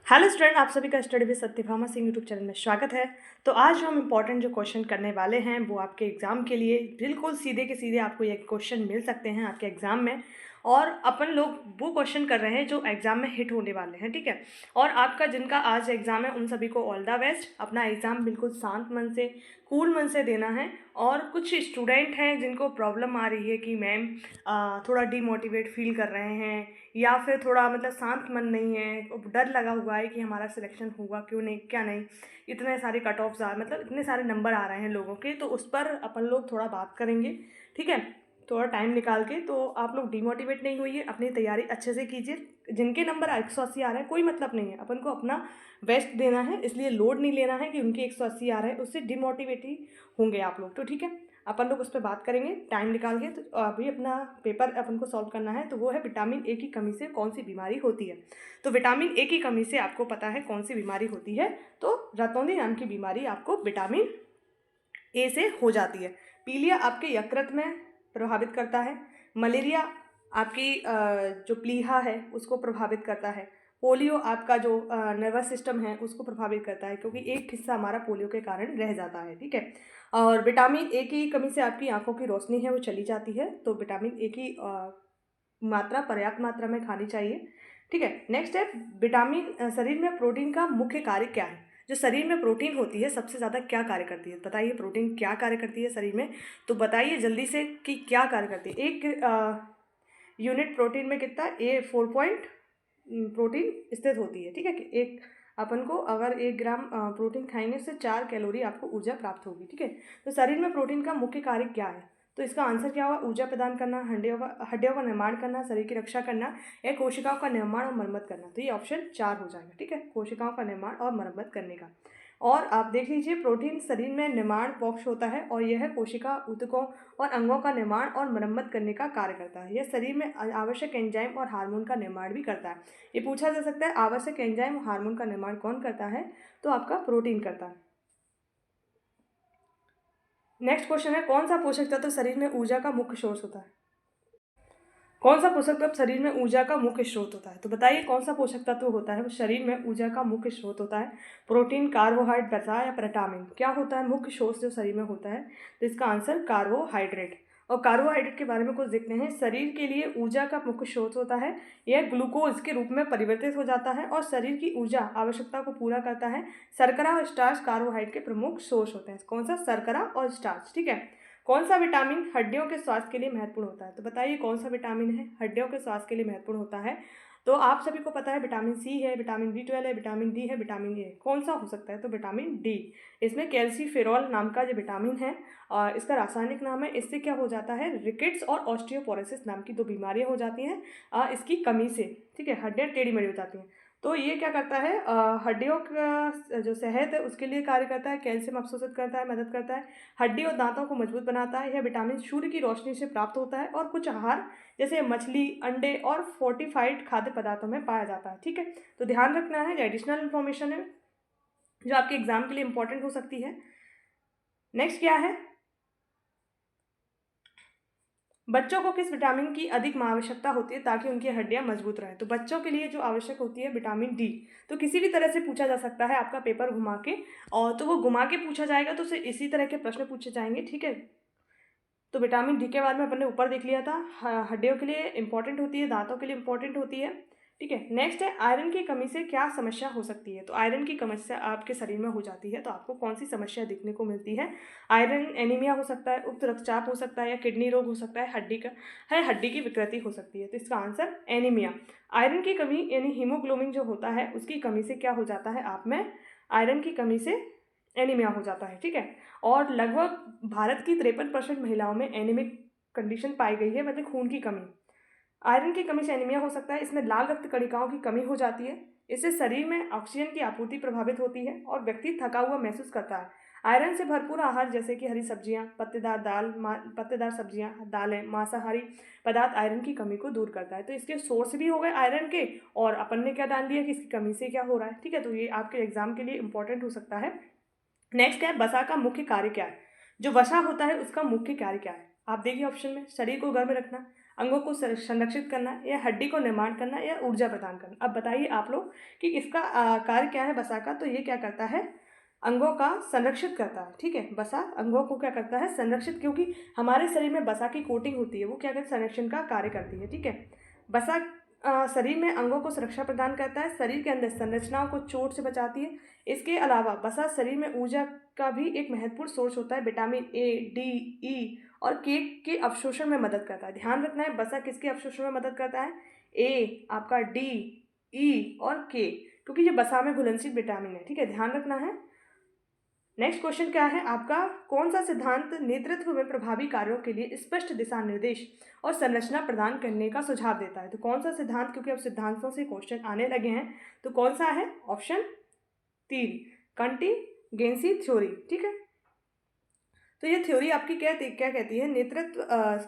Hello student, आप सभी का study with Satyabhama Singh YouTube channel में स्वागत है। तो आज जो हम इम्पोर्टेंट जो क्वेश्चन करने वाले हैं वो आपके एग्ज़ाम के लिए बिल्कुल सीधे के सीधे आपको ये क्वेश्चन मिल सकते हैं आपके एग्ज़ाम में। और अपन लोग वो क्वेश्चन कर रहे हैं जो एग्ज़ाम में हिट होने वाले हैं, ठीक है। और आपका जिनका आज एग्ज़ाम है उन सभी को ऑल द बेस्ट। अपना एग्ज़ाम बिल्कुल शांत मन से, कूल मन से देना है। और कुछ स्टूडेंट हैं जिनको प्रॉब्लम आ रही है कि मैम थोड़ा डीमोटिवेट फील कर रहे हैं या फिर थोड़ा मतलब शांत मन नहीं है, डर लगा हुआ है कि हमारा सिलेक्शन होगा क्यों नहीं, क्या नहीं, इतने सारे कट ऑफ्स मतलब इतने सारे नंबर आ रहे हैं लोगों के, तो उस पर अपन लोग थोड़ा बात करेंगे, ठीक है। थोड़ा टाइम निकाल के। तो आप लोग डिमोटिवेट नहीं होइए, अपनी तैयारी अच्छे से कीजिए। जिनके नंबर 180 आ रहे हैं कोई मतलब नहीं है, अपन को अपना बेस्ट देना है, इसलिए लोड नहीं लेना है कि उनके 180 आ रहे हैं, उससे डिमोटिवेट ही होंगे आप लोग। तो ठीक है, अपन लोग उस पर बात करेंगे टाइम निकाल के। तो अभी अपना पेपर अपन को सॉल्व करना है, तो वो है विटामिन ए की कमी से कौन सी बीमारी होती है। तो विटामिन ए की कमी से आपको पता है कौन सी बीमारी होती है, तो रतौंधी नाम की बीमारी आपको विटामिन ए से हो जाती है। पीलिया आपके यकृत में प्रभावित करता है। मलेरिया आपकी जो प्लीहा है उसको प्रभावित करता है। पोलियो आपका जो नर्वस सिस्टम है उसको प्रभावित करता है, क्योंकि एक हिस्सा हमारा पोलियो के कारण रह जाता है, ठीक है। और विटामिन ए की कमी से आपकी आंखों की रोशनी है वो चली जाती है। तो विटामिन ए की मात्रा पर्याप्त मात्रा में खानी चाहिए, ठीक है। नेक्स्ट है विटामिन शरीर में प्रोटीन का मुख्य कार्य क्या है। जो शरीर में प्रोटीन होती है सबसे ज़्यादा क्या कार्य करती है, बताइए। प्रोटीन क्या कार्य करती है शरीर में, तो बताइए जल्दी से कि क्या कार्य करती है। एक यूनिट प्रोटीन में कितना, 4 पॉइंट प्रोटीन स्थित होती है, ठीक है। कि एक अपन को अगर 1 ग्राम प्रोटीन खाएंगे उससे 4 कैलोरी आपको ऊर्जा प्राप्त होगी, ठीक है। तो शरीर में प्रोटीन का मुख्य कार्य क्या है, तो इसका आंसर क्या होगा, ऊर्जा प्रदान करना, हड्डियों का निर्माण करना, शरीर की रक्षा करना, या कोशिकाओं का निर्माण और मरम्मत करना। तो ये ऑप्शन 4 हो जाएगा, ठीक है, कोशिकाओं का निर्माण और मरम्मत करने का। और आप देख लीजिए, प्रोटीन शरीर में निर्माण पक्ष होता है और यह कोशिका ऊतकों और अंगों का निर्माण और मरम्मत करने का कार्य करता है। यह शरीर में आवश्यक एंजाइम और हार्मोन का निर्माण भी करता है। ये पूछा जा सकता है आवश्यक एंजाइम और हार्मोन का निर्माण कौन करता है, तो आपका प्रोटीन करता है। नेक्स्ट क्वेश्चन है, कौन सा पोषक तत्व शरीर में ऊर्जा का मुख्य स्रोत होता है। कौन सा पोषक तत्व शरीर में ऊर्जा का मुख्य स्रोत होता है, तो बताइए कौन सा पोषक तत्व होता है वो शरीर में ऊर्जा का मुख्य स्रोत होता है। प्रोटीन, कार्बोहाइड्रेट, वसा या विटामिन, क्या होता है मुख्य स्रोत जो शरीर में होता है, तो इसका आंसर कार्बोहाइड्रेट। और कार्बोहाइड्रेट के बारे में कुछ देखते हैं। शरीर के लिए ऊर्जा का मुख्य स्रोत होता है, यह ग्लूकोज के रूप में परिवर्तित हो जाता है और शरीर की ऊर्जा आवश्यकता को पूरा करता है। शर्करा और स्टार्च कार्बोहाइड्रेट के प्रमुख सोर्स होते हैं। कौन सा, शर्करा और स्टार्च, ठीक है। कौन सा विटामिन हड्डियों के स्वास्थ्य के लिए महत्वपूर्ण होता है, तो बताइए कौन सा विटामिन है हड्डियों के स्वास्थ्य के लिए महत्वपूर्ण होता है। तो आप सभी को पता है विटामिन सी है, विटामिन B12 है, विटामिन डी है, विटामिन ए। कौन सा हो सकता है, तो विटामिन डी। इसमें कैल्सीफेरॉल नाम का जो विटामिन है और इसका रासायनिक नाम है, इससे क्या हो जाता है, रिकेट्स और ऑस्टियोपोरोसिस नाम की 2 बीमारियां हो जाती हैं इसकी कमी से, ठीक है। हड्डियां टेढ़ी मेढ़ी हो जाती हैं। तो ये क्या करता है, हड्डियों का जो सेहत है उसके लिए कार्य करता है, कैल्शियम अवशोषित करता है, मदद करता है, हड्डी और दांतों को मजबूत बनाता है। यह विटामिन सूर्य की रोशनी से प्राप्त होता है और कुछ आहार जैसे मछली, अंडे और फोर्टिफाइड खाद्य पदार्थों में पाया जाता है, ठीक है। तो ध्यान रखना है, एडिशनल इन्फॉर्मेशन है जो आपके एग्जाम के लिए इंपॉर्टेंट हो सकती है। नेक्स्ट क्या है, बच्चों को किस विटामिन की अधिक आवश्यकता होती है ताकि उनकी हड्डियां मजबूत रहें, तो बच्चों के लिए जो आवश्यक होती है विटामिन डी। तो किसी भी तरह से पूछा जा सकता है आपका पेपर घुमा के, और तो वो घुमा के पूछा जाएगा तो उसे इसी तरह के प्रश्न पूछे जाएंगे, ठीक है। तो विटामिन डी के बारे में अपन ने ऊपर देख लिया था, हड्डियों के लिए इंपॉर्टेंट होती है, दांतों के लिए इंपॉर्टेंट होती है, ठीक है। नेक्स्ट है, आयरन की कमी से क्या समस्या हो सकती है, तो आयरन की समस्या आपके शरीर में हो जाती है तो आपको कौन सी समस्या देखने को मिलती है। आयरन एनीमिया हो सकता है, उच्च रक्तचाप हो सकता है, या किडनी रोग हो सकता है, हड्डी की विकृति हो सकती है। तो इसका आंसर एनीमिया। आयरन की कमी यानी हीमोग्लोबिन जो होता है उसकी कमी से क्या हो जाता है आप में, आयरन की कमी से एनीमिया हो जाता है, ठीक है। और लगभग भारत की 53% महिलाओं में एनीमिक कंडीशन पाई गई है, मतलब खून की कमी। आयरन की कमी से एनीमिया हो सकता है। इसमें लाल रक्त कणिकाओं की कमी हो जाती है, इससे शरीर में ऑक्सीजन की आपूर्ति प्रभावित होती है और व्यक्ति थका हुआ महसूस करता है। आयरन से भरपूर आहार जैसे कि हरी सब्जियां, पत्तेदार सब्जियां, दालें, मांसाहारी पदार्थ आयरन की कमी को दूर करता है। तो इसके सोर्स भी हो गए आयरन के, और अपन ने क्या डाल दिया कि इसकी कमी से क्या हो रहा है, ठीक है। तो ये आपके एग्जाम के लिए इंपॉर्टेंट हो सकता है। नेक्स्ट है, वसा का मुख्य कार्य क्या है। जो वसा होता है उसका मुख्य कार्य क्या है, आप देखिए ऑप्शन में, शरीर को गर्म रखना, अंगों को संरक्षित करना, या हड्डी को निर्माण करना, या ऊर्जा प्रदान करना। अब बताइए आप लोग कि इसका कार्य क्या है वसा का। तो ये क्या करता है, अंगों का संरक्षित करता है। ठीक है, वसा अंगों को क्या करता है, संरक्षित, क्योंकि हमारे शरीर में वसा की कोटिंग होती है, वो क्या करती है, संरक्षण का कार्य करती है। ठीक है, वसा शरीर में अंगों को सुरक्षा प्रदान करता है, शरीर के अंदर संरचनाओं को चोट से बचाती है। इसके अलावा वसा शरीर में ऊर्जा का भी एक महत्वपूर्ण सोर्स होता है। विटामिन ए, डी, ई और के अवशोषण में मदद करता है। ध्यान रखना है, वसा किसके अवशोषण में मदद करता है, ए, आपका डी, ई और के, क्योंकि ये वसा में घुलनशील विटामिन है। ठीक है, ध्यान रखना है। नेक्स्ट क्वेश्चन क्या है आपका, कौन सा सिद्धांत नेतृत्व में प्रभावी कार्यों के लिए स्पष्ट दिशा निर्देश और संरचना प्रदान करने का सुझाव देता है। तो कौन सा सिद्धांत, क्योंकि अब सिद्धांतों से क्वेश्चन आने लगे हैं, तो कौन सा है, ऑप्शन 3, कंटीजेंसी थ्योरी। ठीक है, तो ये थ्योरी आपकी क्या कहती है, नेतृत्व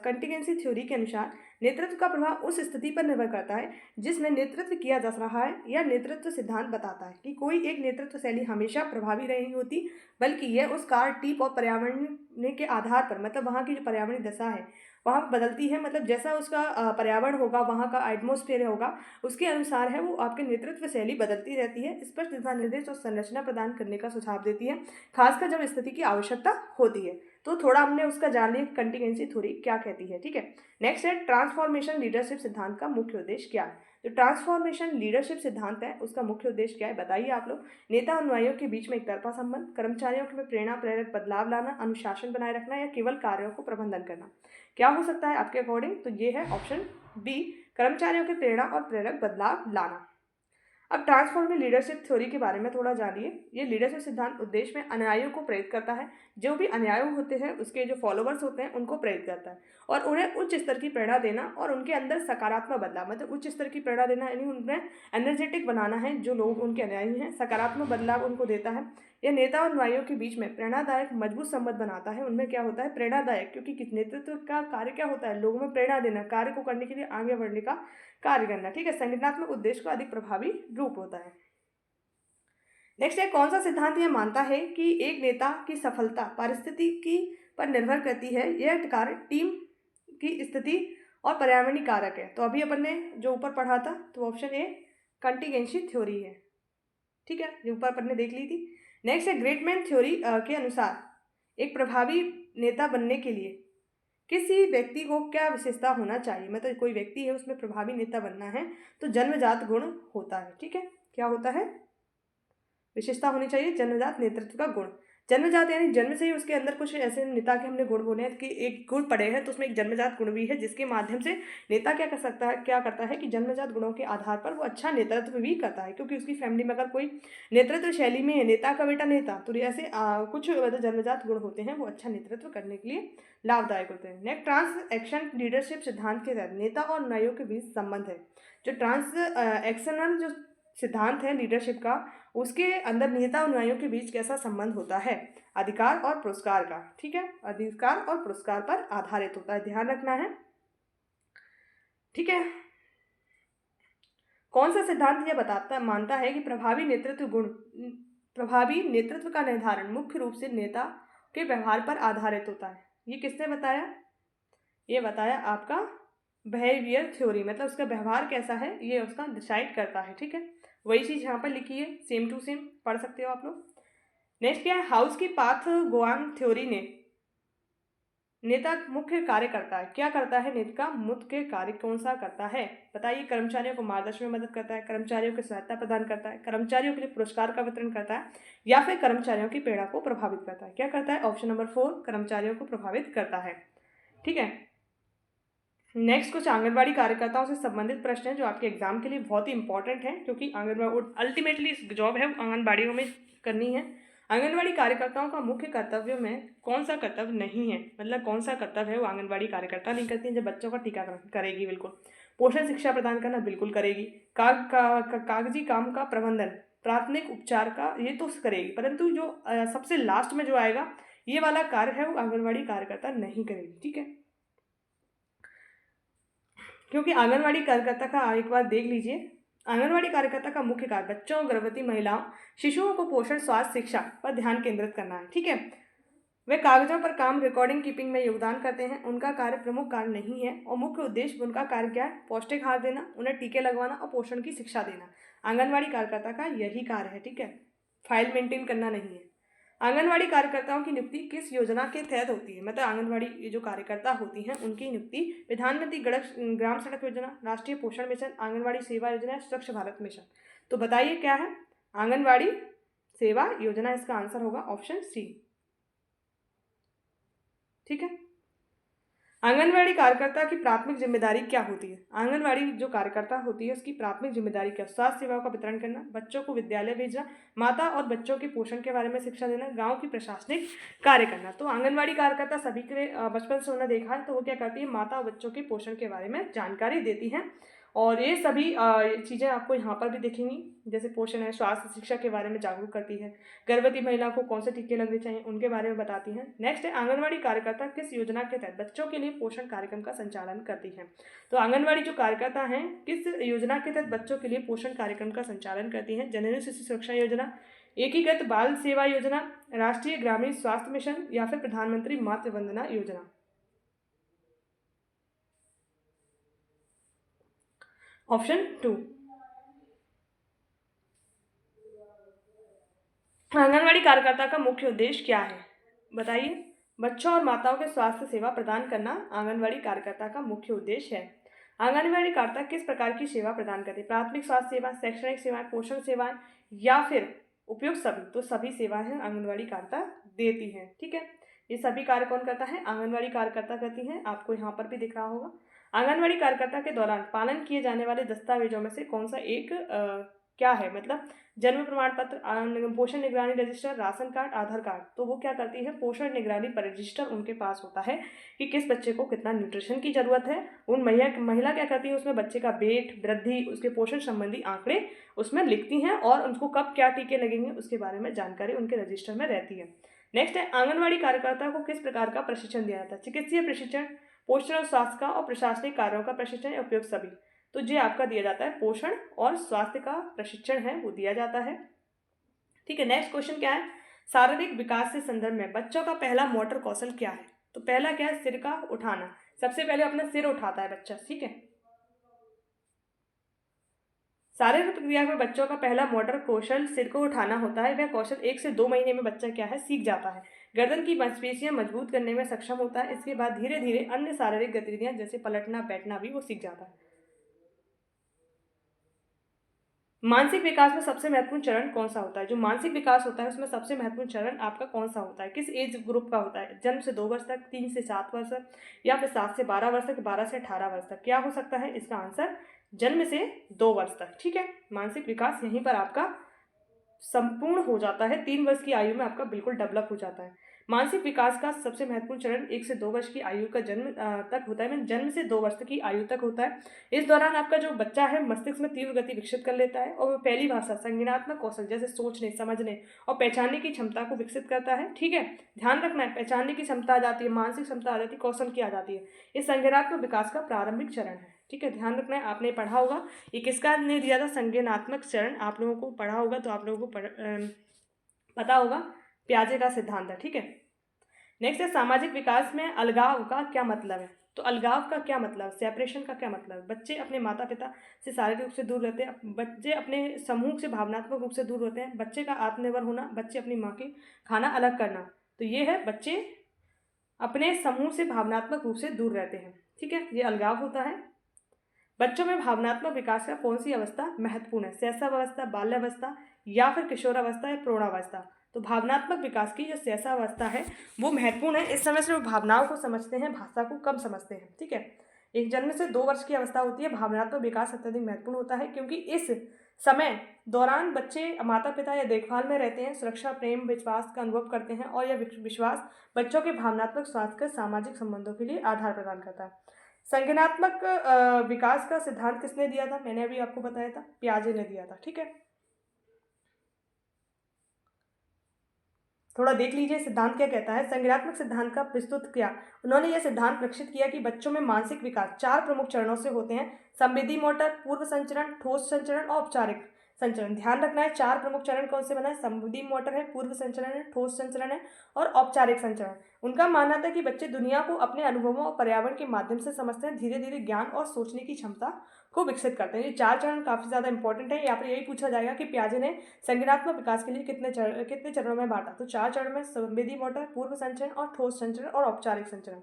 कंटीजेंसी थ्योरी के अनुसार नेतृत्व का प्रभाव उस स्थिति पर निर्भर करता है जिसमें नेतृत्व किया जा रहा है। यह नेतृत्व सिद्धांत बताता है कि कोई एक नेतृत्व शैली हमेशा प्रभावी नहीं होती, बल्कि यह उस कार्य टीप और पर्यावरण के आधार पर, मतलब वहाँ की जो पर्यावरणीय दशा है वहाँ बदलती है, मतलब जैसा उसका पर्यावरण होगा, वहाँ का एटमॉस्फेयर होगा, उसके अनुसार है वो आपके नेतृत्व शैली बदलती रहती है। स्पष्ट दिशा निर्देश और संरचना प्रदान करने का सुझाव देती है, खासकर जब स्थिति की आवश्यकता होती है। तो थोड़ा हमने उसका जान लिया कंटीजेंसी थ्योरी क्या कहती है। ठीक है, नेक्स्ट है ट्रांसफॉर्मेशन लीडरशिप सिद्धांत का मुख्य उद्देश्य क्या है। जो ट्रांसफॉर्मेशन लीडरशिप सिद्धांत है उसका मुख्य उद्देश्य क्या है, बताइए आप लोग। नेता अनुयायियों के बीच में एक तरफा संबंध, कर्मचारियों में प्रेरणा प्रेरक बदलाव लाना, अनुशासन बनाए रखना, या केवल कार्यों को प्रबंधन करना। क्या हो सकता है आपके अकॉर्डिंग, तो ये है ऑप्शन बी, कर्मचारियों की प्रेरणा और प्रेरक बदलाव लाना। अब ट्रांसफॉर्मिंग लीडरशिप थ्योरी के बारे में थोड़ा जानिए। ये लीडरशिप सिद्धांत उद्देश्य में अनुयायियों को प्रेरित करता है, जो भी अनुयायी होते हैं उसके जो फॉलोवर्स होते हैं उनको प्रेरित करता है, और उन्हें उच्च स्तर की प्रेरणा देना और उनके अंदर सकारात्मक बदलाव, मतलब उच्च स्तर की प्रेरणा देना यानी उन्हें एनर्जेटिक बनाना है। जो लोग उनके अनुयायी हैं, सकारात्मक बदलाव उनको देता है। यह नेता और अनुयायियों के बीच में प्रेरणादायक मजबूत संबंध बनाता है। उनमें क्या होता है, प्रेरणादायक, क्योंकि नेतृत्व का कार्य क्या होता है, लोगों में प्रेरणा देना, कार्य को करने के लिए आगे बढ़ने का कार्य करना। ठीक है, संगठनात्मक उद्देश्य का अधिक प्रभावी रूप होता है। नेक्स्ट है, कौन सा सिद्धांत यह मानता है कि एक नेता की सफलता पारिस्थितिकी पर निर्भर करती है, यह कार्य टीम की स्थिति और पर्यावरणीय कारक है। तो अभी अपन ने जो ऊपर पढ़ा था, तो ऑप्शन ए कंटीजेंसी थ्योरी है। ठीक है, जो ऊपर अपन ने देख ली थी। नेक्स्ट है, ग्रेटमैन थ्योरी के अनुसार एक प्रभावी नेता बनने के लिए किसी व्यक्ति को क्या विशेषता होना चाहिए, मतलब कोई व्यक्ति है उसमें प्रभावी नेता बनना है तो जन्मजात गुण होता है। ठीक है, क्या होता है, विशेषता होनी चाहिए, जन्मजात नेतृत्व का गुण। जन्मजात यानी जन्म से ही उसके अंदर कुछ ऐसे नेता के हमने गुण बोले हैं कि एक गुण पड़े हैं, तो उसमें एक जन्मजात गुण भी है, जिसके माध्यम से नेता क्या कर सकता है, क्या करता है कि जन्मजात गुणों के आधार पर वो अच्छा नेतृत्व भी करता है। क्योंकि उसकी फैमिली में अगर कोई नेतृत्व शैली में है, नेता का बेटा नेता, तो ऐसे कुछ मतलब जन्मजात गुण होते हैं, वो अच्छा नेतृत्व करने के लिए लाभदायक होते हैं। नेक्स्ट, ट्रांस एक्शन लीडरशिप सिद्धांत के तहत नेता और अनुयायियों के बीच संबंध है। जो ट्रांस एक्शनल जो सिद्धांत है लीडरशिप का, उसके अंदर नेता और अनुयायियों के बीच कैसा संबंध होता है, अधिकार और पुरस्कार का। ठीक है, अधिकार और पुरस्कार पर आधारित होता है, ध्यान रखना है। ठीक है, कौन सा सिद्धांत यह मानता है कि प्रभावी नेतृत्व का निर्धारण मुख्य रूप से नेता के व्यवहार पर आधारित होता है। ये किसने बताया, ये बताया आपका बिहेवियर थ्योरी, मतलब उसका व्यवहार कैसा है ये उसका डिसाइड करता है। ठीक है, वही चीज़ यहाँ पर लिखी है, सेम टू सेम पढ़ सकते हो आप लोग। नेक्स्ट क्या है, हाउस की पाथ गोआन थ्योरी ने नेता मुख्य कार्य करता है, क्या करता है, नेता का मुख्य कार्य कौन सा करता है, बताइए। कर्मचारियों को मार्गदर्शन में मदद करता है, कर्मचारियों को सहायता प्रदान करता है, कर्मचारियों के लिए पुरस्कार का वितरण करता है, या फिर कर्मचारियों की प्रेरणा को प्रभावित करता है। क्या करता है, ऑप्शन नंबर 4, कर्मचारियों को प्रभावित करता है। ठीक है, नेक्स्ट कुछ आंगनबाड़ी कार्यकर्ताओं से संबंधित प्रश्न हैं जो आपके एग्जाम के लिए बहुत ही इंपॉर्टेंट हैं, क्योंकि आंगनबाड़ी अल्टीमेटली जॉब है आंगनबाड़ियों में करनी है। आंगनबाड़ी कार्यकर्ताओं का मुख्य कर्तव्य में कौन सा कर्तव्य नहीं है, मतलब कौन सा कर्तव्य है वो आंगनबाड़ी कार्यकर्ता नहीं करती है। जब बच्चों का टीकाकरण करेगी, बिल्कुल। पोषण शिक्षा प्रदान करना बिल्कुल करेगी। कागजी काम का प्रबंधन, प्राथमिक उपचार का, ये तो करेगी, परंतु जो सबसे लास्ट में जो आएगा ये वाला कार्य है वो आंगनबाड़ी कार्यकर्ता नहीं करेगी। ठीक है, क्योंकि आंगनवाड़ी कार्यकर्ता का एक बार देख लीजिए, आंगनवाड़ी कार्यकर्ता का मुख्य कार्य बच्चों, गर्भवती महिलाओं, शिशुओं को पोषण, स्वास्थ्य, शिक्षा पर ध्यान केंद्रित करना है। ठीक है, वे कागजों पर काम रिकॉर्डिंग कीपिंग में योगदान करते हैं। उनका कार्य प्रमुख कार्य नहीं है और मुख्य उद्देश्य उनका कार्य क्या है? पौष्टिक आहार देना, उन्हें टीके लगवाना और पोषण की शिक्षा देना। आंगनवाड़ी कार्यकर्ता का यही कार्य है, ठीक है, फाइल मेंटेन करना नहीं है। आंगनवाड़ी कार्यकर्ताओं की नियुक्ति किस योजना के तहत होती है? मतलब आंगनवाड़ी जो कार्यकर्ता होती हैं उनकी नियुक्ति प्रधानमंत्री ग्राम सड़क योजना, राष्ट्रीय पोषण मिशन, आंगनवाड़ी सेवा योजना, स्वच्छ भारत मिशन। तो बताइए क्या है? आंगनवाड़ी सेवा योजना इसका आंसर होगा ऑप्शन सी, ठीक है। आंगनवाड़ी कार्यकर्ता की प्राथमिक जिम्मेदारी क्या होती है? आंगनवाड़ी जो कार्यकर्ता होती है उसकी प्राथमिक जिम्मेदारी क्या? स्वास्थ्य सेवाओं का वितरण करना, बच्चों को विद्यालय भेजना, माता और बच्चों के पोषण के बारे में शिक्षा देना, गांव की प्रशासनिक कार्य करना। तो आंगनवाड़ी कार्यकर्ता सभी के बचपन से उन्हें देखा है तो वो क्या करती है? माता और बच्चों के पोषण के बारे में जानकारी देती हैं। और ये सभी चीज़ें आपको यहाँ पर भी दिखेंगी, जैसे पोषण है, स्वास्थ्य शिक्षा के बारे में जागरूक करती है, गर्भवती महिला को कौन से टीके लगने चाहिए उनके बारे में बताती हैं। नेक्स्ट है आंगनवाड़ी कार्यकर्ता किस योजना के तहत बच्चों के लिए पोषण कार्यक्रम का संचालन करती हैं? तो आंगनवाड़ी जो कार्यकर्ता हैं किस योजना के तहत बच्चों के लिए पोषण कार्यक्रम का संचालन करती हैं? जननी शिशु सुरक्षा योजना, एकीकृत बाल सेवा योजना, राष्ट्रीय ग्रामीण स्वास्थ्य मिशन या फिर प्रधानमंत्री मातृ वंदना योजना। ऑप्शन 2। आंगनवाड़ी कार्यकर्ता का मुख्य उद्देश्य क्या है? बताइए। बच्चों और माताओं के स्वास्थ्य सेवा प्रदान करना आंगनवाड़ी कार्यकर्ता का मुख्य उद्देश्य है। आंगनवाड़ी कार्यकर्ता किस प्रकार की सेवा प्रदान करती है? प्राथमिक स्वास्थ्य सेवा, शैक्षणिक सेवाएं, पोषण सेवाएं या फिर उपयुक्त सभी? तो सभी सेवाएं आंगनवाड़ी कार्यकर्ता देती है, ठीक है। ये सभी कार्य कौन करता है? आंगनवाड़ी कार्यकर्ता करती हैं। आपको यहाँ पर भी दिख रहा होगा। आंगनवाड़ी कार्यकर्ता के दौरान पालन किए जाने वाले दस्तावेजों में से कौन सा एक क्या है? मतलब जन्म प्रमाण पत्र, पोषण निगरानी रजिस्टर, राशन कार्ड, आधार कार्ड। तो वो क्या करती है? पोषण निगरानी पर रजिस्टर उनके पास होता है कि किस बच्चे को कितना न्यूट्रिशन की जरूरत है। उन महिला क्या करती है? उसमें बच्चे का वेट, वृद्धि, उसके पोषण संबंधी आंकड़े उसमें लिखती हैं और उनको कब क्या टीके लगेंगे उसके बारे में जानकारी उनके रजिस्टर में रहती है। नेक्स्ट है आंगनवाड़ी कार्यकर्ता को किस प्रकार का प्रशिक्षण दिया जाता है? चिकित्सीय प्रशिक्षण, पोषण और स्वास्थ्य का और प्रशासनिक कार्यों का प्रशिक्षण या उपयुक्त सभी? तो ये आपका दिया जाता है पोषण और स्वास्थ्य का प्रशिक्षण है वो दिया जाता है, ठीक है। नेक्स्ट क्वेश्चन क्या है? शारीरिक विकास के संदर्भ में बच्चों का पहला मोटर कौशल क्या है? तो पहला क्या है? सिर का उठाना। सबसे पहले अपना सिर उठाता है बच्चा, ठीक है। शारीरिक प्रक्रिया में बच्चों का पहला मोटर कौशल सिर को उठाना होता है। वह कौशल 1 से 2 महीने में बच्चा क्या है? सीख जाता है। गर्दन की मांसपेशियां मजबूत करने में सक्षम होता है। इसके बाद धीरे धीरे अन्य शारीरिक गतिविधियां जैसे पलटना, बैठना भी वो सीख जाता है। मानसिक विकास में सबसे महत्वपूर्ण चरण कौन सा होता है? जो मानसिक विकास होता है उसमें सबसे महत्वपूर्ण चरण आपका कौन सा होता है? किस एज ग्रुप का होता है? जन्म से 2 वर्ष तक, 3 से 7 वर्ष तक या फिर 7 से 12 वर्ष तक, 12 से 18 वर्ष तक? क्या हो सकता है इसका आंसर? जन्म से 2 वर्ष तक, ठीक है। मानसिक विकास यहीं पर आपका संपूर्ण हो जाता है। 3 वर्ष की आयु में आपका बिल्कुल डेवलप हो जाता है। मानसिक विकास का सबसे महत्वपूर्ण चरण 1 से 2 वर्ष की आयु का जन्म तक होता है। जन्म से 2 वर्ष तक की आयु तक होता है। इस दौरान आपका जो बच्चा है मस्तिष्क में तीव्र गति विकसित कर लेता है और वो पहली भाषा, संज्ञानात्मक कौशल जैसे सोचने, समझने और पहचानने की क्षमता को विकसित करता है, ठीक है। ध्यान रखना है, पहचानने की क्षमता आ जाती है, मानसिक क्षमता आ जाती है, कौशल की आ जाती है। ये संज्ञानात्मक विकास का प्रारंभिक चरण है, ठीक है। ध्यान रखना है, आपने पढ़ा होगा ये किसका ने दिया था? संज्ञानात्मक चरण। आप लोगों को पढ़ा होगा तो आप लोगों को पता होगा पियाजे का सिद्धांत है, ठीक है। नेक्स्ट है सामाजिक विकास में अलगाव का क्या मतलब है? तो अलगाव का क्या मतलब? सेपरेशन का क्या मतलब? बच्चे अपने माता पिता से शारीरिक रूप से दूर रहते हैं, बच्चे अपने समूह से भावनात्मक रूप से दूर होते हैं, बच्चे का आत्मनिर्भर होना, बच्चे अपनी माँ की खाना अलग करना। तो ये है बच्चे अपने समूह से भावनात्मक रूप से दूर रहते हैं, ठीक है, ये अलगाव होता है। बच्चों में भावनात्मक विकास का कौन सी अवस्था महत्वपूर्ण है? शैशवावस्था, बाल्यावस्था या फिर किशोरावस्था या प्रौढ़ावस्था? तो भावनात्मक विकास की जो शैशवावस्था है वो महत्वपूर्ण है। इस समय से वो भावनाओं को समझते हैं, भाषा को कम समझते हैं, ठीक है। एक जन्म से 2 वर्ष की अवस्था होती है। भावनात्मक विकास अत्यधिक महत्वपूर्ण होता है क्योंकि इस समय दौरान बच्चे माता पिता या देखभाल में रहते हैं, सुरक्षा, प्रेम, विश्वास का अनुभव करते हैं और यह विश्वास बच्चों के भावनात्मक स्वास्थ्य के सामाजिक संबंधों के लिए आधार प्रदान करता है। संज्ञानात्मक विकास का सिद्धांत किसने दिया था? मैंने अभी आपको बताया था, पियाजे ने दिया था, ठीक है। थोड़ा देख लीजिए सिद्धांत क्या कहता है। संज्ञानात्मक सिद्धांत का प्रस्तुत किया उन्होंने यह सिद्धांत प्रक्षित किया कि बच्चों में मानसिक विकास 4 प्रमुख चरणों से होते हैं: संवेदी मोटर, पूर्व संचरण, ठोस संचरण और औपचारिक संचरण। ध्यान रखना है 4 प्रमुख चरण कौन से बना है, समुद्री मोटर है, पूर्व संचरण है, ठोस संचरण है और औपचारिक संचरण। उनका मानना था कि बच्चे दुनिया को अपने अनुभवों और पर्यावरण के माध्यम से समझते हैं, धीरे धीरे ज्ञान और सोचने की क्षमता को विकसित करते हैं। ये 4 चरण काफ़ी ज़्यादा इंपॉर्टेंट है। यहाँ पर यही पूछा जाएगा कि पियाजे ने संज्ञानात्मक विकास के लिए कितने चरणों में बांटा, तो 4 चरण में संवेदी मोटर, पूर्व संचरण और ठोस संचरण और औपचारिक संचरण।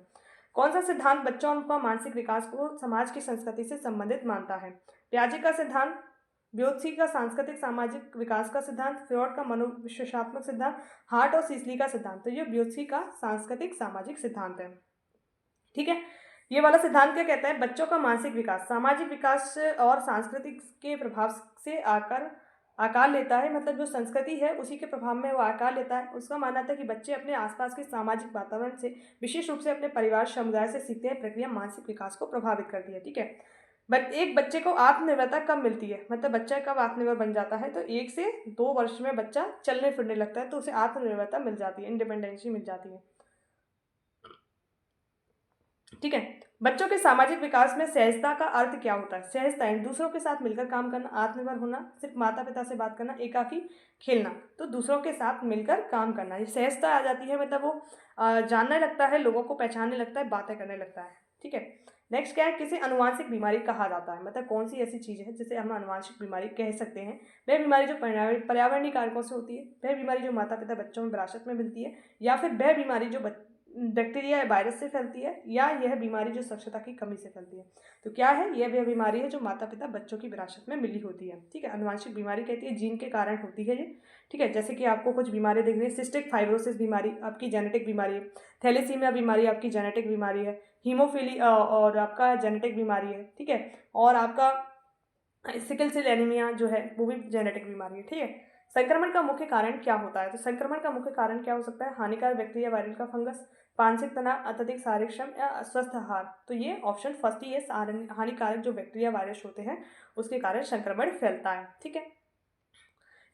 कौन सा सिद्धांत बच्चों और उनका मानसिक विकास को समाज की संस्कृति से संबंधित मानता है, पियाजे का सिद्धांत, ब्योत्सी का सांस्कृतिक सामाजिक विकास का सिद्धांत, फ्रॉड का मनोविश्लेषणात्मक सिद्धांत, हार्ट और सीसली का सिद्धांत। तो ये ब्योत्सी का सांस्कृतिक सामाजिक सिद्धांत है। ठीक है, ये वाला सिद्धांत क्या कहता है, बच्चों का मानसिक विकास सामाजिक विकास और सांस्कृतिक के प्रभाव से आकार लेता है, मतलब जो संस्कृति है उसी के प्रभाव में वो आकार लेता है। उसका मानना था कि बच्चे अपने आसपास के सामाजिक वातावरण से, विशेष रूप से अपने परिवार समुदाय से सीखते हैं। प्रक्रिया मानसिक विकास को प्रभावित करती है। ठीक है, बट एक बच्चे को आत्मनिर्भरता कब मिलती है, मतलब बच्चा कब आत्मनिर्भर बन जाता है, तो 1 से 2 वर्ष में बच्चा चलने फिरने लगता है, तो उसे आत्मनिर्भरता मिल जाती है, इंडिपेंडेंसी मिल जाती है। ठीक है, बच्चों के सामाजिक विकास में सहजता का अर्थ क्या होता है, सहजता दूसरों के साथ मिलकर काम करना, आत्मनिर्भर होना, सिर्फ माता पिता से बात करना, एकाकी खेलना, तो दूसरों के साथ मिलकर काम करना, ये सहजता आ जाती है। मतलब वो जानने लगता है, लोगों को पहचानने लगता है, बातें करने लगता है। ठीक है, नेक्स्ट क्या है, किसे अनुवांशिक बीमारी कहा जाता है, मतलब कौन सी ऐसी चीज़ है जिसे हम अनुवांशिक बीमारी कह सकते हैं। वह बीमारी जो पर्यावरणीय कारकों से होती है, वह बीमारी जो माता पिता बच्चों में विरासत में मिलती है, या फिर वह बीमारी जो बैक्टीरिया या वायरस से फैलती है, या यह बीमारी जो स्वच्छता की कमी से फैलती है। तो क्या है, यह वह बीमारी है जो माता पिता बच्चों की विरासत में मिली होती है। ठीक है, अनुवांशिक बीमारी कहती है जीन के कारण होती है ये। ठीक है, जैसे कि आपको कुछ बीमारी दिख रही है, सिस्टिक फाइब्रोसिस बीमारी आपकी जेनेटिक बीमारी है, थैलेसीमिया बीमारी आपकी जेनेटिक बीमारी है, हीमोफीली और आपका जेनेटिक बीमारी है। ठीक है, और आपका सिकल सेल एनीमिया जो है वो भी जेनेटिक बीमारी है। ठीक है, संक्रमण का मुख्य कारण क्या होता है, तो संक्रमण का मुख्य कारण क्या हो सकता है, हानिकारक बैक्टीरिया, वायरल का फंगस, मानसिक तनाव, अत्यधिक शारीरिक श्रम या अस्वस्थ आहार। तो ये ऑप्शन फर्स्ट ही है, हानिकारक जो बैक्टीरिया वायरस होते हैं उसके कारण संक्रमण फैलता है। ठीक है,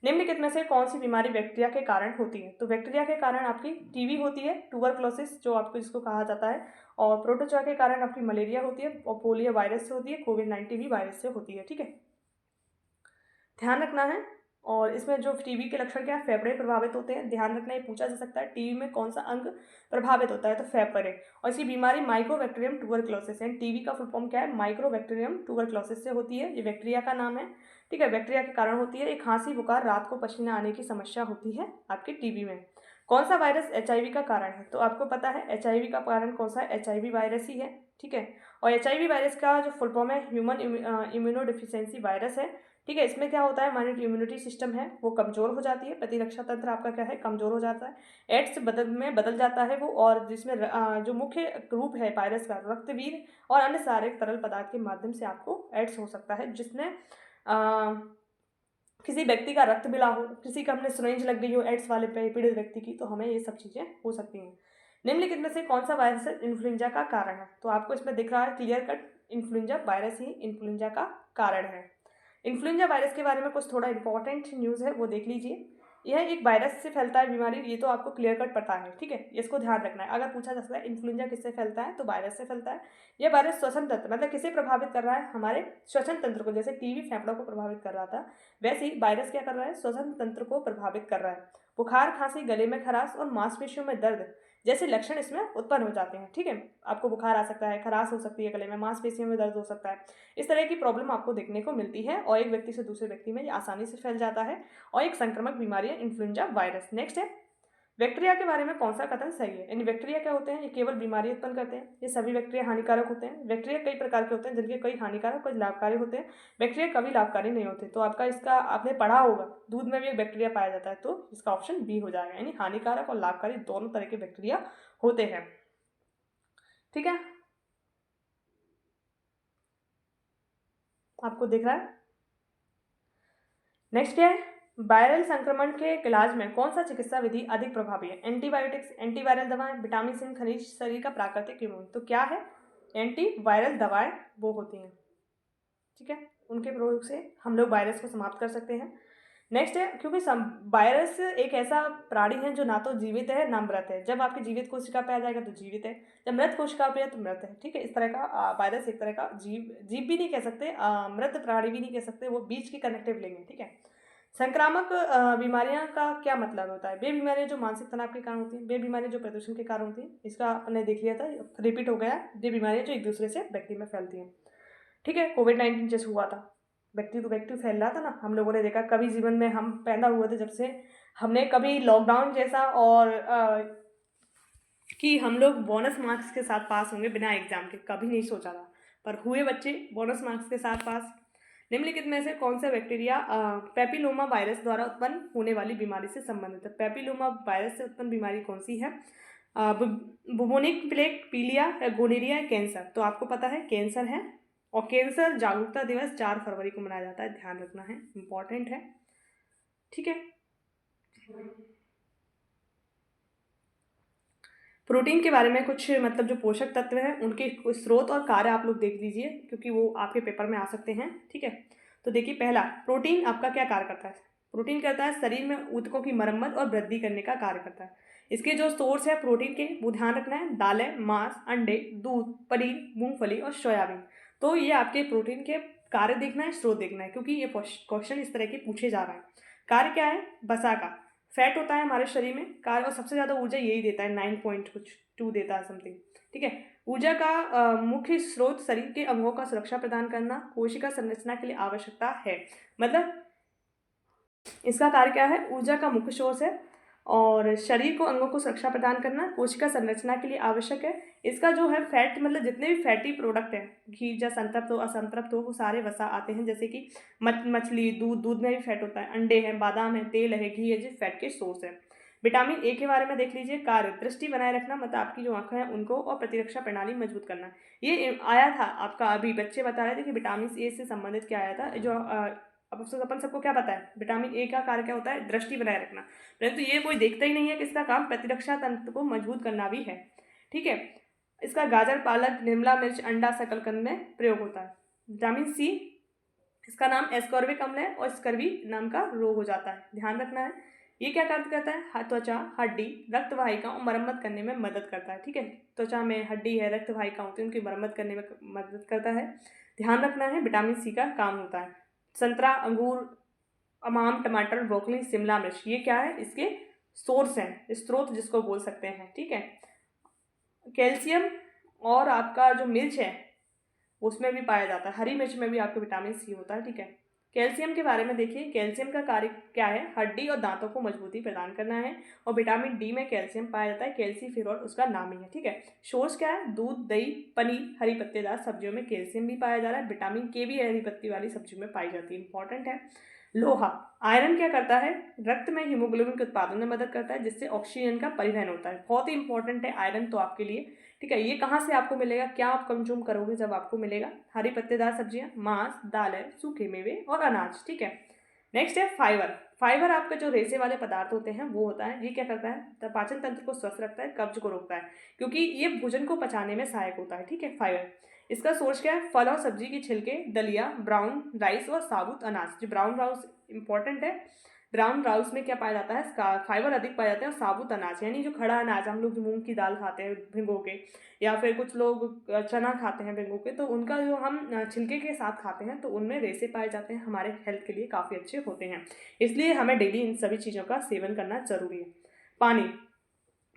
निम्नलिखित में से कौन सी बीमारी बैक्टीरिया के कारण होती है, तो बैक्टीरिया के कारण आपकी टीबी होती है, ट्यूबरक्लोसिस जो आपको जिसको कहा जाता है, और प्रोटोजोआ के कारण आपकी मलेरिया होती है, और पोलियो वायरस से होती है, कोविड-19 भी वायरस से होती है। ठीक है, ध्यान रखना है। और इसमें जो टीबी के लक्षण क्या है, फेफड़े प्रभावित होते हैं। ध्यान रखना, ये पूछा जा सकता है टीबी में कौन सा अंग प्रभावित होता है, तो फेफड़े। और इसकी बीमारी माइक्रोबैक्टीरियम ट्यूबरक्लोसिस है। टीबी का फुल फॉर्म क्या है, माइक्रोबैक्टीरियम ट्यूबरक्लोसिस से होती है, ये बैक्टीरिया का नाम है। ठीक है, बैक्टीरिया के कारण होती है। एक खांसी, बुखार, रात को पसीना आने की समस्या होती है आपके टीबी में। कौन सा वायरस एचआईवी का कारण है, तो आपको पता है एचआईवी का कारण कौन सा है, एचआईवी वायरस ही है। ठीक है, और एचआईवी वायरस का जो फुल फॉर्म है ह्यूमन इम्यूनोडिफिशियंसी वायरस है। ठीक है, इसमें क्या होता है, हमारी जो इम्यूनिटी सिस्टम है वो कमज़ोर हो जाती है, प्रतिरक्षा तंत्र आपका क्या है, कमज़ोर हो जाता है, एड्स बदल जाता है वो, और जिसमें जो मुख्य रूप है वायरस का, रक्तवीर और अन्य शारीरिक तरल पदार्थ के माध्यम से आपको एड्स हो सकता है, जिसमें किसी व्यक्ति का रक्त मिला हो, किसी का हमने सिरिंज लग गई हो एड्स वाले पे पीड़ित व्यक्ति की, तो हमें ये सब चीज़ें हो सकती हैं। निम्नलिखित में से कौन सा वायरस इन्फ्लुएंजा का कारण है, तो आपको इसमें दिख रहा है क्लियर कट, इन्फ्लुएंजा वायरस ही इन्फ्लुएंजा का कारण है। इन्फ्लुएंजा वायरस के बारे में कुछ थोड़ा इंपॉर्टेंट न्यूज़ है, वो देख लीजिए। यह एक वायरस से फैलता है बीमारी, ये तो आपको क्लियर कट पता है। ठीक है, इसको ध्यान रखना है। अगर पूछा जा सकता है इन्फ्लुएंजा किससे फैलता है, तो वायरस से फैलता है। यह वायरस श्वसन तंत्र, मतलब किसे प्रभावित कर रहा है, हमारे श्वसन तंत्र को। जैसे टीबी फेफड़ों को प्रभावित कर रहा था, वैसे ही वायरस क्या कर रहा है, श्वसन तंत्र को प्रभावित कर रहा है। बुखार, खांसी, गले में खराश और मांसपेशियों में दर्द जैसे लक्षण इसमें उत्पन्न हो जाते हैं। ठीक है, आपको बुखार आ सकता है, खराश हो सकती है, गले में, मांसपेशियों में दर्द हो सकता है, इस तरह की प्रॉब्लम आपको देखने को मिलती है, और एक व्यक्ति से दूसरे व्यक्ति में ये आसानी से फैल जाता है, और एक संक्रामक बीमारी है इन्फ्लुएंजा वायरस। नेक्स्ट है, बैक्टीरिया के बारे में कौन सा कथन सही है, यानी बैक्टीरिया क्या होते हैं, ये केवल बीमारी उत्पन्न करते हैं, ये सभी बैक्टीरिया हानिकारक होते हैं। बैक्टीरिया कई प्रकार के होते हैं, जिनके कई हानिकारक, कुछ लाभकारी होते हैं। बैक्टीरिया कभी लाभकारी नहीं होते, तो आपका इसका आपने पढ़ा होगा, दूध में भी एक बैक्टीरिया पाया जाता है, तो इसका ऑप्शन बी हो जाएगा, यानी हानिकारक और लाभकारी दोनों तरह के बैक्टीरिया होते हैं। ठीक है, आपको दिख रहा है। नेक्स्ट क्या है, वायरल संक्रमण के इलाज में कौन सा चिकित्सा विधि अधिक प्रभावी है, एंटीबायोटिक्स, एंटीवायरल दवाएं, विटामिन सी, खनिज, शरीर का प्राकृतिक इम्यून। तो क्या है, एंटीवायरल दवाएं वो होती हैं। ठीक है, उनके प्रयोग से हम लोग वायरस को समाप्त कर सकते हैं। नेक्स्ट है, क्योंकि वायरस एक ऐसा प्राणी है जो ना तो जीवित है ना मृत है। जब आपकी जीवित कोशिका पे आ जाएगा तो जीवित है, जब मृत कोशिका पे है तो मृत है। ठीक है, इस तरह का वायरस एक तरह का जीव भी नहीं कह सकते, मृत प्राणी भी नहीं कह सकते, वो बीच की कनेक्टिव लिंक है। ठीक है, संक्रामक बीमारियां का क्या मतलब होता है? वे बीमारियां जो मानसिक तनाव के कारण होती हैं, वे बीमारियां जो प्रदूषण के कारण होती हैं। इसका आपने देख लिया था, रिपीट हो गया है। ये बीमारियां जो एक दूसरे से व्यक्ति में फैलती हैं, ठीक है। कोविड-19 जैसे हुआ था, व्यक्ति टू व्यक्ति फैल रहा था ना, हम लोगों ने देखा। कभी जीवन में हम पैदा हुए थे जब से, हमने कभी लॉकडाउन जैसा और कि हम लोग बोनस मार्क्स के साथ पास होंगे बिना एग्जाम के, कभी नहीं सोचा था, पर हुए बच्चे बोनस मार्क्स के साथ पास। निम्नलिखित में से कौन सा बैक्टीरिया पेपिलोमा वायरस द्वारा उत्पन्न होने वाली बीमारी से संबंधित है? पेपिलोमा वायरस से उत्पन्न बीमारी कौन सी है? बुबोनिक प्लेग, पीलिया या गोनेरिया या कैंसर? तो आपको पता है कैंसर है। और कैंसर जागरूकता दिवस 4 फरवरी को मनाया जाता है, ध्यान रखना है, इंपॉर्टेंट है, ठीक है। प्रोटीन के बारे में कुछ मतलब जो पोषक तत्व हैं उनके कुछ स्रोत और कार्य आप लोग देख लीजिए, क्योंकि वो आपके पेपर में आ सकते हैं, ठीक है। तो देखिए, पहला, प्रोटीन आपका क्या कार्य करता है? प्रोटीन करता है शरीर में ऊतकों की मरम्मत और वृद्धि करने का कार्य करता है। इसके जो सोर्स है प्रोटीन के, वो ध्यान रखना है, दालें, मांस, अंडे, दूध, पनीर, मूंगफली और सोयाबीन। तो ये आपके प्रोटीन के कार्य देखना है, स्रोत देखना है, क्योंकि ये क्वेश्चन इस तरह के पूछे जा रहे हैं। कार्य क्या है? वसा का फैट होता है हमारे शरीर में कार्य, और सबसे ज़्यादा ऊर्जा यही देता है, 9 पॉइंट कुछ 2 देता है समथिंग, ठीक है। ऊर्जा का मुख्य स्रोत शरीर के अंगों का सुरक्षा प्रदान करना, कोशिका संरचना के लिए आवश्यकता है। मतलब इसका कार्य क्या है? ऊर्जा का मुख्य स्रोत है और शरीर को अंगों को सुरक्षा प्रदान करना, कोशिका संरचना के लिए आवश्यक है। इसका जो है फैट, मतलब जितने भी फैटी प्रोडक्ट हैं, घी या संतृप्त हो असंतृप्त हो, वो सारे वसा आते हैं। जैसे कि मछली, दूध में भी फैट होता है, अंडे हैं, बादाम है, तेल है, घी है, जो फैट के सोर्स है। विटामिन ए के बारे में देख लीजिए। कार्य, दृष्टि बनाए रखना, मतलब आपकी जो आंखें हैं उनको, और प्रतिरक्षा प्रणाली मजबूत करना। ये आया था आपका, अभी बच्चे बता रहे थे कि विटामिन ए से संबंधित क्या आया था, जो अब अपन सबको क्या पता है, विटामिन ए का कार्य क्या होता है? दृष्टि बनाए रखना। परंतु ये कोई देखता ही नहीं है कि इसका काम प्रतिरक्षा तंत्र को मजबूत करना भी है, ठीक है। इसका गाजर, पालक, शिमला मिर्च, अंडा, शकरकंद में प्रयोग होता है। विटामिन सी, इसका नाम एस्कॉर्बिक अम्ल है और स्कर्वी नाम का रोग हो जाता है, ध्यान रखना है। ये क्या कार्य करता है? त्वचा, हड्डी, रक्त वाहिका और मरम्मत करने में मदद करता है, ठीक है। त्वचा में हड्डी है, रक्त वाहिका होती है, उनकी मरम्मत करने में मदद करता है, ध्यान रखना है। विटामिन सी का काम होता है। संतरा, अंगूर, आम, टमाटर, ब्रोकली, शिमला मिर्च, ये क्या है? इसके सोर्स हैं, स्रोत जिसको बोल सकते हैं, ठीक है। कैल्शियम और आपका जो मिर्च है उसमें भी पाया जाता है, हरी मिर्च में भी आपको विटामिन सी होता है, ठीक है। कैल्शियम के बारे में देखिए, कैल्शियम का कार्य क्या है? हड्डी और दांतों को मजबूती प्रदान करना है। और विटामिन डी में कैल्शियम पाया जाता है, कैल्सीफेरॉल उसका नाम ही है, ठीक है। सोर्स क्या है? दूध, दही, पनीर, हरी पत्तेदार सब्जियों में कैल्शियम भी पाया जा रहा है। विटामिन के भी हरी पत्ती वाली सब्जियों में पाई जाती है, इंपॉर्टेंट है। लोहा, आयरन क्या करता है? रक्त में हीमोग्लोबिन के उत्पादन में मदद करता है, जिससे ऑक्सीजन का परिवहन होता है। बहुत ही इंपॉर्टेंट है आयरन तो आपके लिए, ठीक है। ये कहाँ से आपको मिलेगा? क्या आप कंज्यूम करोगे जब आपको मिलेगा? हरी पत्तेदार सब्जियां, मांस, दालें, सूखे मेवे और अनाज, ठीक है। नेक्स्ट है फाइबर। फाइबर आपका जो रेशे वाले पदार्थ होते हैं वो होता है, ये क्या करता है? तो पाचन तंत्र को स्वस्थ रखता है, कब्ज को रोकता है, क्योंकि ये भोजन को पचाने में सहायक होता है, ठीक है। फाइबर, इसका सोर्स क्या है? फल और सब्जी की छिलके, दलिया, ब्राउन राइस और साबुत अनाज। जो ब्राउन राइस इंपॉर्टेंट है, ब्राउन राइस में क्या पाया जाता है? फाइबर अधिक पाया जाता है। और साबुत अनाज यानी जो खड़ा अनाज, हम लोग जो मूंग की दाल खाते हैं भिगो के, या फिर कुछ लोग चना खाते हैं भिगो के, तो उनका जो हम छिलके के साथ खाते हैं तो उनमें रेशे पाए जाते हैं, हमारे हेल्थ के लिए काफ़ी अच्छे होते हैं, इसलिए हमें डेली इन सभी चीज़ों का सेवन करना जरूरी है। पानी,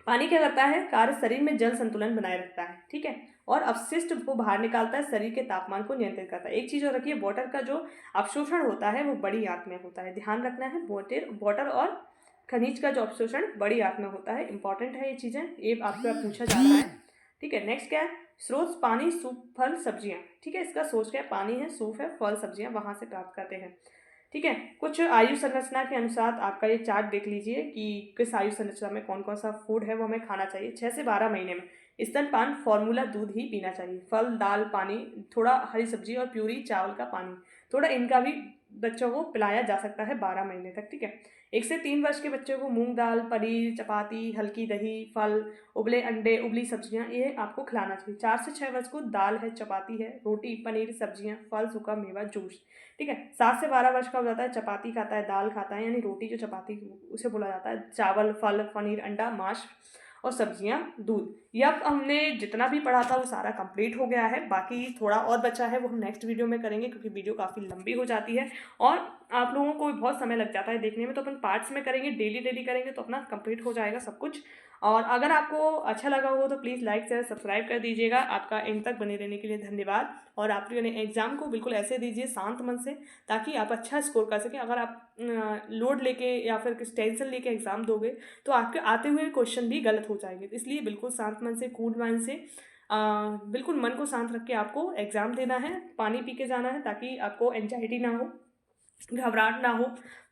पानी क्या करता है? कार्य, शरीर में जल संतुलन बनाए रखता है, ठीक है। और अपशिष्ट को बाहर निकालता है, शरीर के तापमान को नियंत्रित करता है। एक चीज और रखिए, वाटर का जो अवशोषण होता है वो बड़ी आंत में होता है, ध्यान रखना है। वाटर और खनिज का जो अवशोषण बड़ी आंत में होता है, इंपॉर्टेंट है ये चीजें, ये आपसे पूछा जा रहा है, ठीक है। नेक्स्ट क्या है? स्रोत, पानी, सूप, फल, सब्जियां, ठीक है। इसका सोर्स क्या है? पानी है, सूप है, फल सब्जियां वहां से प्राप्त करते हैं, ठीक है। कुछ आयु संरचना के अनुसार आपका ये चार्ट देख लीजिए कि किस आयु संरचना में कौन कौन सा फूड है वो हमें खाना चाहिए। 6 से 12 महीने में स्तनपान, फॉर्मूला दूध ही पीना चाहिए। फल, दाल, पानी, थोड़ा हरी सब्जी और प्यूरी चावल का पानी, थोड़ा इनका भी बच्चों को पिलाया जा सकता है 12 महीने तक, ठीक है। 1 से 3 वर्ष के बच्चों को मूंग दाल, पनीर, चपाती, हल्की दही, फल, उबले अंडे, उबली सब्जियां, ये आपको खिलाना चाहिए। 4 से 6 वर्ष को दाल है, चपाती है, रोटी, पनीर, सब्जियां, फल, सूखा मेवा, जूस, ठीक है। 7 से 12 वर्ष का हो जाता है, चपाती खाता है, दाल खाता है, यानी रोटी जो चपाती उसे बोला जाता है, चावल, फल, पनीर, अंडा, मांस और सब्जियां, दूध। ये अब हमने जितना भी पढ़ा था वो सारा कंप्लीट हो गया है, बाकी थोड़ा और बचा है वो हम नेक्स्ट वीडियो में करेंगे, क्योंकि वीडियो काफ़ी लंबी हो जाती है और आप लोगों को भी बहुत समय लग जाता है देखने में, तो अपन पार्ट्स में करेंगे, डेली डेली करेंगे तो अपना कंप्लीट हो जाएगा सब कुछ। और अगर आपको अच्छा लगा हो तो प्लीज़ लाइक शेयर सब्सक्राइब कर दीजिएगा। आपका एंड तक बने रहने के लिए धन्यवाद। और आप अपने एग्ज़ाम को बिल्कुल ऐसे दीजिए शांत मन से, ताकि आप अच्छा स्कोर कर सकें। अगर आप लोड लेके या फिर किस टेंशन लेके एग्ज़ाम दोगे तो आपके आते हुए क्वेश्चन भी गलत हो जाएंगे। तो इसलिए बिल्कुल शांत मन से, कूल माइंड से, बिल्कुल मन को शांत रख के आपको एग्ज़ाम देना है। पानी पी के जाना है ताकि आपको एंजाइटी ना हो, घबराहट ना हो।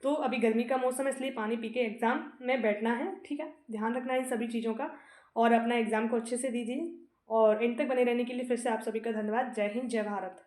तो अभी गर्मी का मौसम है, इसलिए पानी पी के एग्ज़ाम में बैठना है, ठीक है। ध्यान रखना है इन सभी चीज़ों का, और अपना एग्ज़ाम को अच्छे से दीजिए। और एंड तक बने रहने के लिए फिर से आप सभी का धन्यवाद। जय हिंद, जय भारत।